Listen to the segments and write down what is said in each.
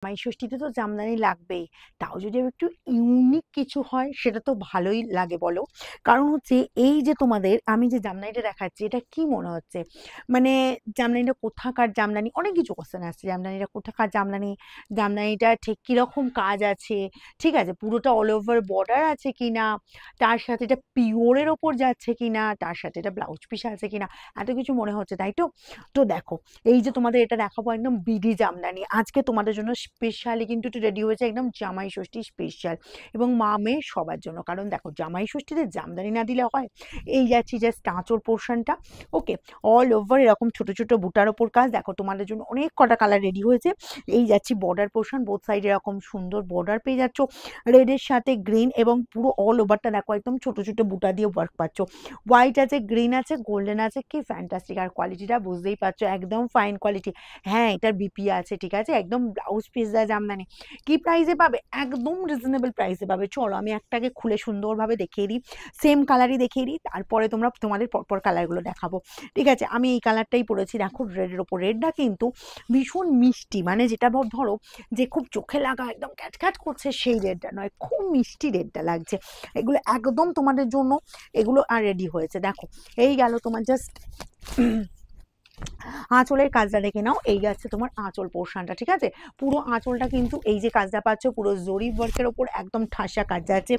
জামাই ষষ্ঠীতে তো জামদানি লাগবেই। তাও যদি একটু ইউনিক কিছু হয় সেটা তো ভালোই লাগে বলো। কারণ হচ্ছে এই যে তোমাদের আমি যে জামদানিটা দেখাচ্ছি এটা কি মনে হচ্ছে? মানে জামদানিটা কোথাকার জামদানি? অনেক কিছু কোয়েশ্চেন আসছে। জামদানিটা কোথাকার জামদানি? জামদানিটা ঠিক কিরকম কাজ আছে? ঠিক আছে? পুরোটা অল ওভার বর্ডার আছে কিনা? তার সাথে এটা পিওরের ওপর যাচ্ছে কিনা? তার সাথে এটা ব্লাউজ পিস আছে কিনা? এত কিছু মনে হচ্ছে, তাই তো? তো দেখো, এই যে তোমাদের এটা দেখাবো একদম বিডি জামদানি। আজকে তোমাদের জন্য স্পেশালি কিন্তু এটা রেডি হয়েছে একদম জামাই ষষ্ঠী স্পেশাল এবং মা মেয়ে সবার জন্য। কারণ দেখো জামাই ষষ্ঠীতে জামদানি না দিলে হয়? এই যাচ্ছি জাস্ট আঁচল পোর্শনটা। ওকে, অল ওভার এরকম ছোট ছোট বুটার ওপর কাজ। দেখো তোমাদের জন্য অনেক কটা কালার রেডি হয়েছে। এই যাচ্ছি বর্ডার পোর্শন, বোথ সাইড এরকম সুন্দর বর্ডার পেয়ে যাচ্ছ রেডের সাথে গ্রিন, এবং পুরো অল ওভারটা দেখো একদম ছোট ছোট বুটা দিয়ে ওয়ার্ক পাচ্ছ। হোয়াইট আছে, গ্রিন আছে, গোল্ডেন আছে, কি ফ্যান্টাস্টিক। আর কোয়ালিটিটা বুঝতেই পারছো একদম ফাইন কোয়ালিটি। হ্যাঁ, এটার বিপি আছে, ঠিক আছে? একদম ব্লাউজ পিস দেওয়া জামদানি। কি প্রাইসে পাবে? একদম রিজনেবল প্রাইসে পাবে। চলো আমি একটাকে খুলে সুন্দরভাবে দেখিয়ে দিই, সেম কালারই দেখিয়ে দিই, তারপরে তোমাদের পরপর কালারগুলো দেখাবো। ঠিক আছে, আমি এই কালারটাই পরেছি। দেখো রেডের ওপর, রেডটা কিন্তু ভীষণ মিষ্টি, মানে যেটা ধরো যে খুব চোখে লাগা একদম ক্যাচ ক্যাচ করছে সেই রেডটা নয়, খুব মিষ্টি রেডটা লাগছে। এগুলো একদম তোমাদের জন্য এগুলো আর রেডি হয়েছে। দেখো এই গেল তোমার জাস্ট আঁচলের কাজটা দেখে নাও। এই যাচ্ছে তোমার আঁচল পোর্শনটা, ঠিক আছে? পুরো আঁচলটা কিন্তু এই যে কাজটা পাচ্ছ পুরো জরি ওয়ার্কের ওপর একদম ঠাসা কাজ যাচ্ছে।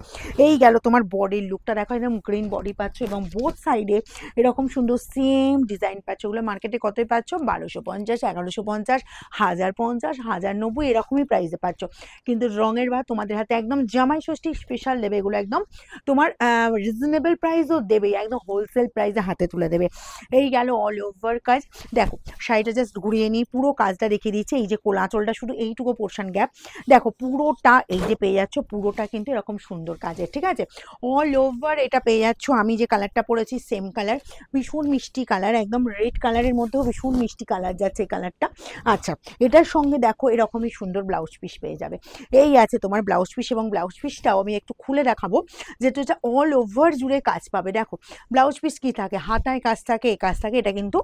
এই গেল তোমার বডির লুকটা, দেখো একদম গ্রিন বডি পাচ্ছ এবং বোথ সাইডে এরকম সুন্দর সেম ডিজাইন পাচ্ছ। ওগুলো মার্কেটে কতই পাচ্ছ? 1250, 1150, 1050, 1090 এরকমই প্রাইসে পাচ্ছ। কিন্তু রঙের বা তোমাদের হাতে একদম জামাই ষষ্ঠী স্পেশাল দেবে এগুলো, একদম তোমার রিজনেবল প্রাইসও দেবে, একদম হোলসেল প্রাইসে হাতে তুলে দেবে। এই গেল অল ওভার কাজ। দেখো শাড়িটা জাস্ট ঘুরিয়ে নিই, পুরো কাজটা দেখিয়ে দিচ্ছে। এই যে কোলাচলটা শুধু এইটুকু পোর্শন গ্যাপ, দেখো পুরোটা এই যে পেয়ে যাচ্ছ, পুরোটা কিন্তু এরকম সুন্দর কাজের, ঠিক আছে? অল ওভার এটা পেয়ে যাচ্ছ। আমি যে কালারটা পরেছি সেম কালার, ভীষণ মিষ্টি কালার, একদম রেড কালারের মধ্যেও ভীষণ মিষ্টি কালার যাচ্ছে এই কালারটা। আচ্ছা, এটার সঙ্গে দেখো এরকমই সুন্দর ব্লাউজ পিস পেয়ে যাবে। এই আছে তোমার ব্লাউজ পিস, এবং ব্লাউজ পিসটাও আমি একটু খুলে দেখাবো, যেটা এটা অল ওভার জুড়ে কাজ পাবে। দেখো ব্লাউজ পিস কি থাকে, হাতায় কাজ থাকে, এই কাজ থাকে, এটা কিন্তু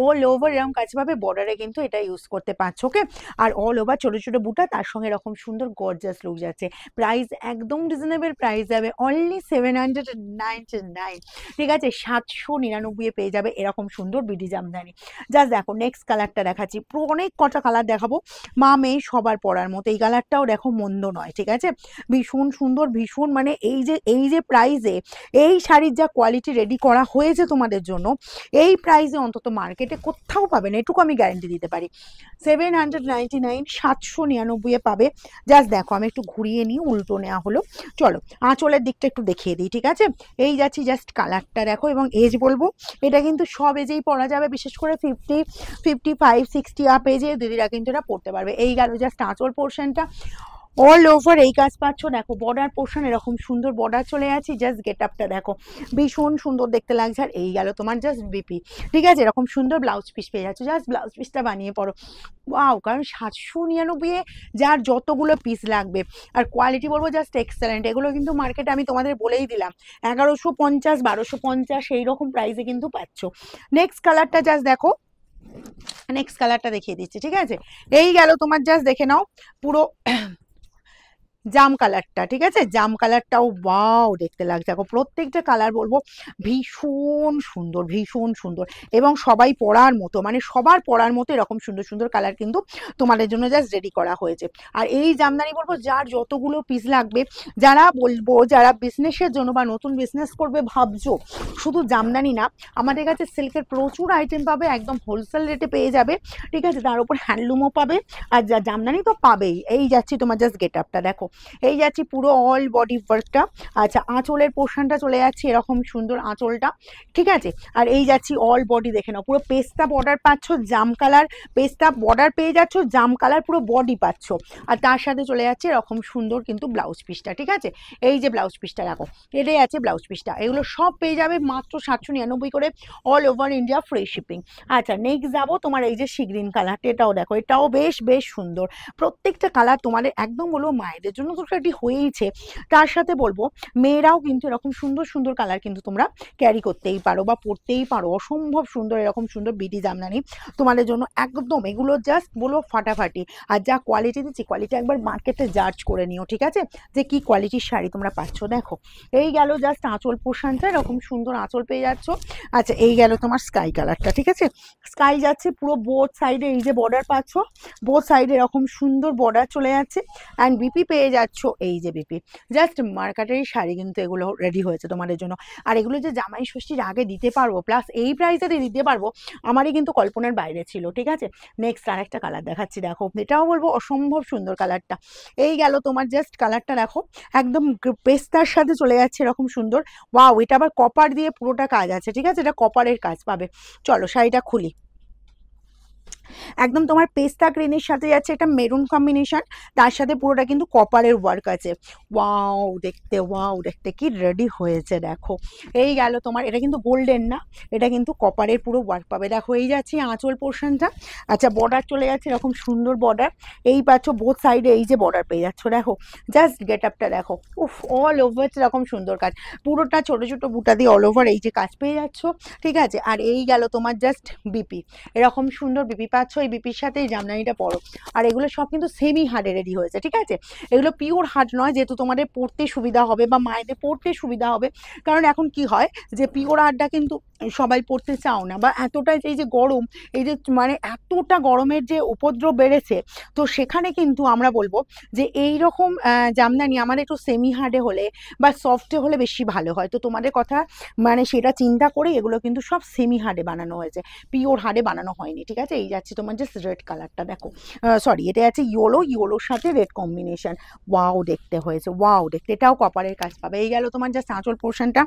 অল ওভার এরকম কাজ পাবে। বর্ডারে কিন্তু এটা ইউজ করতে পারছো, ওকে? আর অল ওভার ছোট ছোট বুটা, তার সঙ্গে এরকম সুন্দর গর্জাস লুক যাচ্ছে। প্রাইস একদম রিজনেবল প্রাইস যাবে, অনলি 799, ঠিক আছে? 799 পেয়ে যাবে এরকম সুন্দর বিডি জামদানি। জাস্ট দেখো নেক্সট কালারটা দেখাচ্ছি, পুরো অনেক কটা কালার দেখাবো, মা মেয়ে সবার পরার মতো। এই কালারটাও দেখো মন্দ নয়, ঠিক আছে? ভীষণ সুন্দর, ভীষণ, মানে এই যে প্রাইসে এই শাড়ির যা কোয়ালিটি রেডি করা হয়েছে তোমাদের জন্য, এই প্রাইসে অন্তত মার্কেটে কোথাও পাবে না, এটুকু আমি গ্যারেন্টি দিতে পারি। 799, 799 পাবে। জাস্ট দেখো আমি একটু ঘুরিয়ে নিই, উল্টো নেওয়া হলো। চলো আঁচলের দিকটা একটু দেখিয়ে দিই, ঠিক আছে? এই যাচ্ছি, জাস্ট কালারটা দেখো, এবং এজ বলবো এটা কিন্তু সব এজেই পরা যাবে, বিশেষ করে 50, 55, 60 আপ এজে দিদিরা কিন্তু এটা পড়তে পারবে। এই গেল জাস্ট আঁচল পোর্শনটা, অল ওভার এই কাজ পাচ্ছ। দেখো বর্ডার পোর্শন এরকম সুন্দর বর্ডার চলে যাচ্ছে, জাস্ট গেট আপটা দেখো ভীষণ সুন্দর দেখতে লাগছে। আর এই গেল তোমার জাস্ট বিপি, ঠিক আছে? এরকম সুন্দর ব্লাউজ পিস পেয়ে যাচ্ছ, জাস্ট ব্লাউজ পিসটা বানিয়ে পড়ো। ওয়াও, কারণ 799 যার যতগুলো পিস লাগবে, আর কোয়ালিটি বলবো জাস্ট এক্সেলেন্ট। এগুলো কিন্তু মার্কেটে আমি তোমাদের বলেই দিলাম 1150, 1250 এইরকম প্রাইসে কিন্তু পাচ্ছ। নেক্সট কালারটা জাস্ট দেখো, নেক্সট কালারটা দেখিয়ে দিচ্ছি, ঠিক আছে? এই গেল তোমার, জাস্ট দেখে নাও পুরো জাম কালারটা, ঠিক আছে? জাম কালারটাও ওয়াও দেখতে লাগছে। দেখো প্রত্যেকটা কালার বলবো ভীষণ সুন্দর, ভীষণ সুন্দর, এবং সবাই পরার মতো, মানে সবার পরার মতো এরকম সুন্দর সুন্দর কালার কিন্তু তোমাদের জন্য জাস্ট রেডি করা হয়েছে। আর এই জামদানি বলবো যার যতগুলো পিস লাগবে, যারা বলবো যারা বিজনেসের জন্য বা নতুন বিজনেস করবে ভাবছো, শুধু জামদানি না, আমাদের কাছে সিল্কের প্রচুর আইটেম পাবে, একদম হোলসেল রেটে পেয়ে যাবে, ঠিক আছে? তার উপর হ্যান্ডলুমও পাবে, আর যা জামদানি তো পাবেই। এই যাচ্ছি তোমার জাস্ট গেট আপটা দেখো, এই যাচ্ছি পুরো অল বডি ওয়ার্কটা। আচ্ছা, আঁচলের পোর্শনটা চলে যাচ্ছে এরকম সুন্দর আঁচলটা, ঠিক আছে? আর এই যাচ্ছি অল বডি দেখে নাও, পুরো পেস্তা বর্ডার পাচ্ছ, জাম কালার পেস্তা বর্ডার পেয়ে যাচ্ছ, জাম কালার পুরো বডি পাচ্ছ। আর তার সাথে চলে যাচ্ছে এরকম সুন্দর কিন্তু ব্লাউজ পিসটা, ঠিক আছে? এই যে ব্লাউজ পিসটা দেখো, এটাই আছে ব্লাউজ পিসটা। এগুলো সব পেয়ে যাবে মাত্র 799 করে, all over India free shipping. আচ্ছা, নেক্সট যাবো তোমার এই যে সি গ্রিন কালারটা, এটাও দেখো, এটাও বেশ বেশ সুন্দর। প্রত্যেকটা কালার তোমাদের একদম বলবো মায়েদের জন্য জন্য তো রেডি হয়েইছে। তার সাথে বলবো মেয়েরাও কিন্তু এরকম সুন্দর সুন্দর কালার কিন্তু তোমরা ক্যারি করতেই পারো বা পরতেই পারো। অসম্ভব সুন্দর এরকম সুন্দর বিডি জামদানি তোমাদের জন্য একদম, এগুলো জাস্ট বলো ফাটাফাটি। আর যা কোয়ালিটি দিচ্ছি, কোয়ালিটি একবার মার্কেটে জাজ করে নিও, ঠিক আছে, যে কি কোয়ালিটির শাড়ি তোমরা পাচ্ছ। দেখো এই গেল জাস্ট আঁচল পোর্শনটা, এরকম সুন্দর আঁচল পেয়ে যাচ্ছ। আচ্ছা এই গেল তোমার স্কাই কালারটা, ঠিক আছে, স্কাই যাচ্ছে পুরো বোথ সাইডে, এই যে বর্ডার পাচ্ছ, বোথ সাইডে এরকম সুন্দর বর্ডার চলে যাচ্ছে। অ্যান্ড বিপি পেয়ে যাচ্ছ, এই যে বিপি, জাস্ট মার্কেটের শাড়ি কিন্তু এগুলো রেডি হয়েছে তোমাদের জন্য। আর এগুলো যে জামাই ষষ্ঠীর আগে দিতে পারবো, প্লাস এই প্রাইসে দিতে পারবো, আমারই কিন্তু কল্পনার বাইরে ছিল, ঠিক আছে। নেক্সট আর একটা কালার দেখাচ্ছি, দেখো এটাও বলবো অসম্ভব সুন্দর কালারটা। এই গেল তোমার জাস্ট কালারটা, দেখো একদম পেস্তার সাথে চলে যাচ্ছে এরকম সুন্দর। ওয়াও, এটা আবার কপার দিয়ে পুরোটা কাজ আছে, ঠিক আছে, এটা কপারের কাজ পাবে। চলো শাড়িটা খুলি। একদম তোমার পেস্তা গ্রিনের সাথে যাচ্ছে এটা মেরুন কম্বিনেশন, তার সাথে পুরোটা কিন্তু কপারের ওয়ার্ক আছে। ওয়াও দেখতে কি রেডি হয়েছে দেখো। এই গেল তোমার, এটা কিন্তু গোল্ডেন না, এটা কিন্তু কপারের পুরো ওয়ার্ক পাবে। দেখো এই যাচ্ছে আঁচল পোর্শনটা। আচ্ছা বর্ডার চলে যাচ্ছে এরকম সুন্দর বর্ডার, এই পাচ্ছ বোথ সাইডে, এই যে বর্ডার পেয়ে যাচ্ছ। দেখো জাস্ট গেট আপটা দেখো, উফ, অল ওভার এরকম সুন্দর কাজ, পুরোটা ছোট ছোট বুটা দিয়ে অল ওভার এই যে কাজ পেয়ে যাচ্ছ, ঠিক আছে। আর এই গেল তোমার জাস্ট বিপি, এরকম সুন্দর বিপি পাচ্ছ, এই বিপির সাথে এই জামদানিটা পরো। আর এগুলো সব কিন্তু সেমি হার্ডে রেডি হয়েছে, ঠিক আছে, এগুলো পিওর হার্ড নয়, যেহেতু তোমাদের পড়তে সুবিধা হবে বা মায়েদের পড়তে সুবিধা হবে। কারণ এখন কি হয় যে পিওর হার্ডটা কিন্তু সবাই পড়তে চাও না, বা এতটাই এই যে গরম, এই যে মানে এতটা গরমের যে উপদ্রব বেড়েছে, তো সেখানে কিন্তু আমরা বলবো যে এই রকম জামদানি আমাদের একটু সেমি হার্ডে হলে বা সফটে হলে বেশি ভালো হয়। তো তোমাদের কথা মানে সেটা চিন্তা করে এগুলো কিন্তু সব সেমি হার্ডে বানানো হয়েছে, পিওর হার্ডে বানানো হয়নি, ঠিক আছে। এই যাচ্ছে তোমার জাস্ট রেড কালারটা, দেখো সরি এটা আছে ইয়োলোর সাথে রেড কম্বিনেশন। ওয়াও দেখতে হয়েছে, ওয়াও দেখতে, এটাও কপারের কাজ পাবে। এই গেল তোমার জাস্ট আঁচল পোর্শনটা।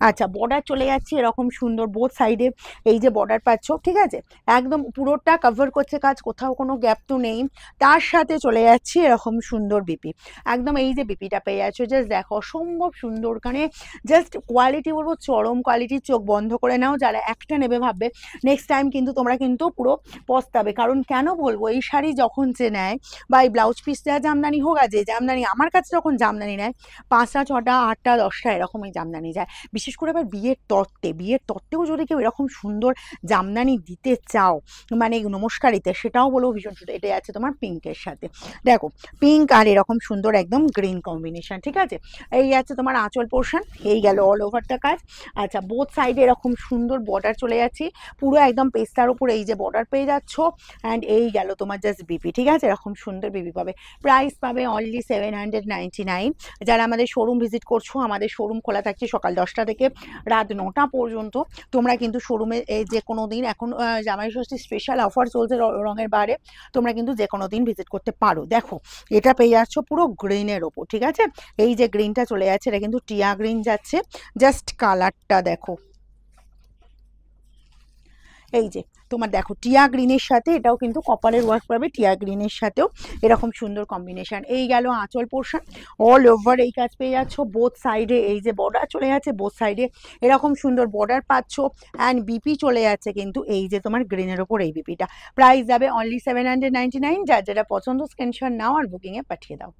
আচ্ছা বর্ডার চলে যাচ্ছে এরকম সুন্দর বোথ সাইডে, এই যে বর্ডার পাচ্ছ, ঠিক আছে, একদম পুরোটা কভার করছে কাজ, কোথাও কোনো গ্যাপ তো নেই। তার সাথে চলে যাচ্ছে এরকম সুন্দর বিপি, একদম এই যে বিপিটা পেয়ে যাচ্ছ, জাস্ট দেখো অসম্ভব সুন্দর, কারণে জাস্ট কোয়ালিটি বলবো চরম কোয়ালিটি। চোখ বন্ধ করে নাও, যারা একটা নেবে ভাববে নেক্সট টাইম কিন্তু তোমরা কিন্তু পুরো পস্তাবে। কারণ কেন বলবো, এই শাড়ি যখন যে নেয় বা এই ব্লাউজ পিস দেওয়া জামদানি হোক, আর যে জামদানি আমার কাছে যখন জামদানি নেয় 5টা 6টা 8টা 10টা এরকম এই জামদানি যায়। বিশেষ করে আবার বিয়ের তত্ত্বেও যদি কেউ এরকম সুন্দর জামদানি দিতে চাও, মানে নমস্কারিতে, সেটাও বলবো ভীষণ সুন্দর। এটাই আছে তোমার পিঙ্কের সাথে, দেখো পিঙ্ক আর এরকম সুন্দর একদম গ্রিন কম্বিনেশন, ঠিক আছে। এই আছে তোমার আঁচল পোর্শন, এই গেল অল ওভারটা কাজ। আচ্ছা বোথ সাইডে এরকম সুন্দর বর্ডার চলে যাচ্ছে, পুরো একদম পেস্তার উপর এই যে বর্ডার পেয়ে যাচ্ছ। অ্যান্ড এই গেল তোমার জাস্ট বিপি, ঠিক আছে, এরকম সুন্দর বিপি পাবে। প্রাইস পাবে অনলি 799। যারা আমাদের শোরুম ভিজিট করছো, আমাদের শোরুম খোলা থাকছে সকাল 10টা থেকে রাত 9টা পর্যন্ত। তোমরা কিন্তু শোরুমে যে কোনো দিন, এখন জামাই ষষ্ঠী স্পেশাল অফার চলছে রঙের বারে, তোমরা কিন্তু যে কোনো দিন ভিজিট করতে পারো। দেখো এটা পেয়ে যাচ্ছ পুরো গ্রিনের ওপর, ঠিক আছে, এই যে গ্রিনটা চলে যাচ্ছে, এটা কিন্তু টিয়া গ্রিন যাচ্ছে। জাস্ট কালারটা দেখো, এই যে তোমার দেখো টিয়া গ্রিনের সাথে এটাও কিন্তু কপারের ওয়ার্ক পাবে, টিয়া গ্রিনের সাথেও এরকম সুন্দর কম্বিনেশন। এই গেল আঁচল পোর্শন, অল ওভার এই কাজ পেয়ে যাচ্ছ। বোথ সাইডে এই যে বর্ডার চলে যাচ্ছে, বোথ সাইডে এরকম সুন্দর বর্ডার পাচ্ছ। অ্যান্ড বিপি চলে যাচ্ছে কিন্তু এই যে তোমার গ্রিনের ওপর এই বিপিটা। প্রাইস যাবে অনলি 799। যার যেটা পছন্দ স্ক্রিনশট নাও আর বুকিংয়ে পাঠিয়ে দাও।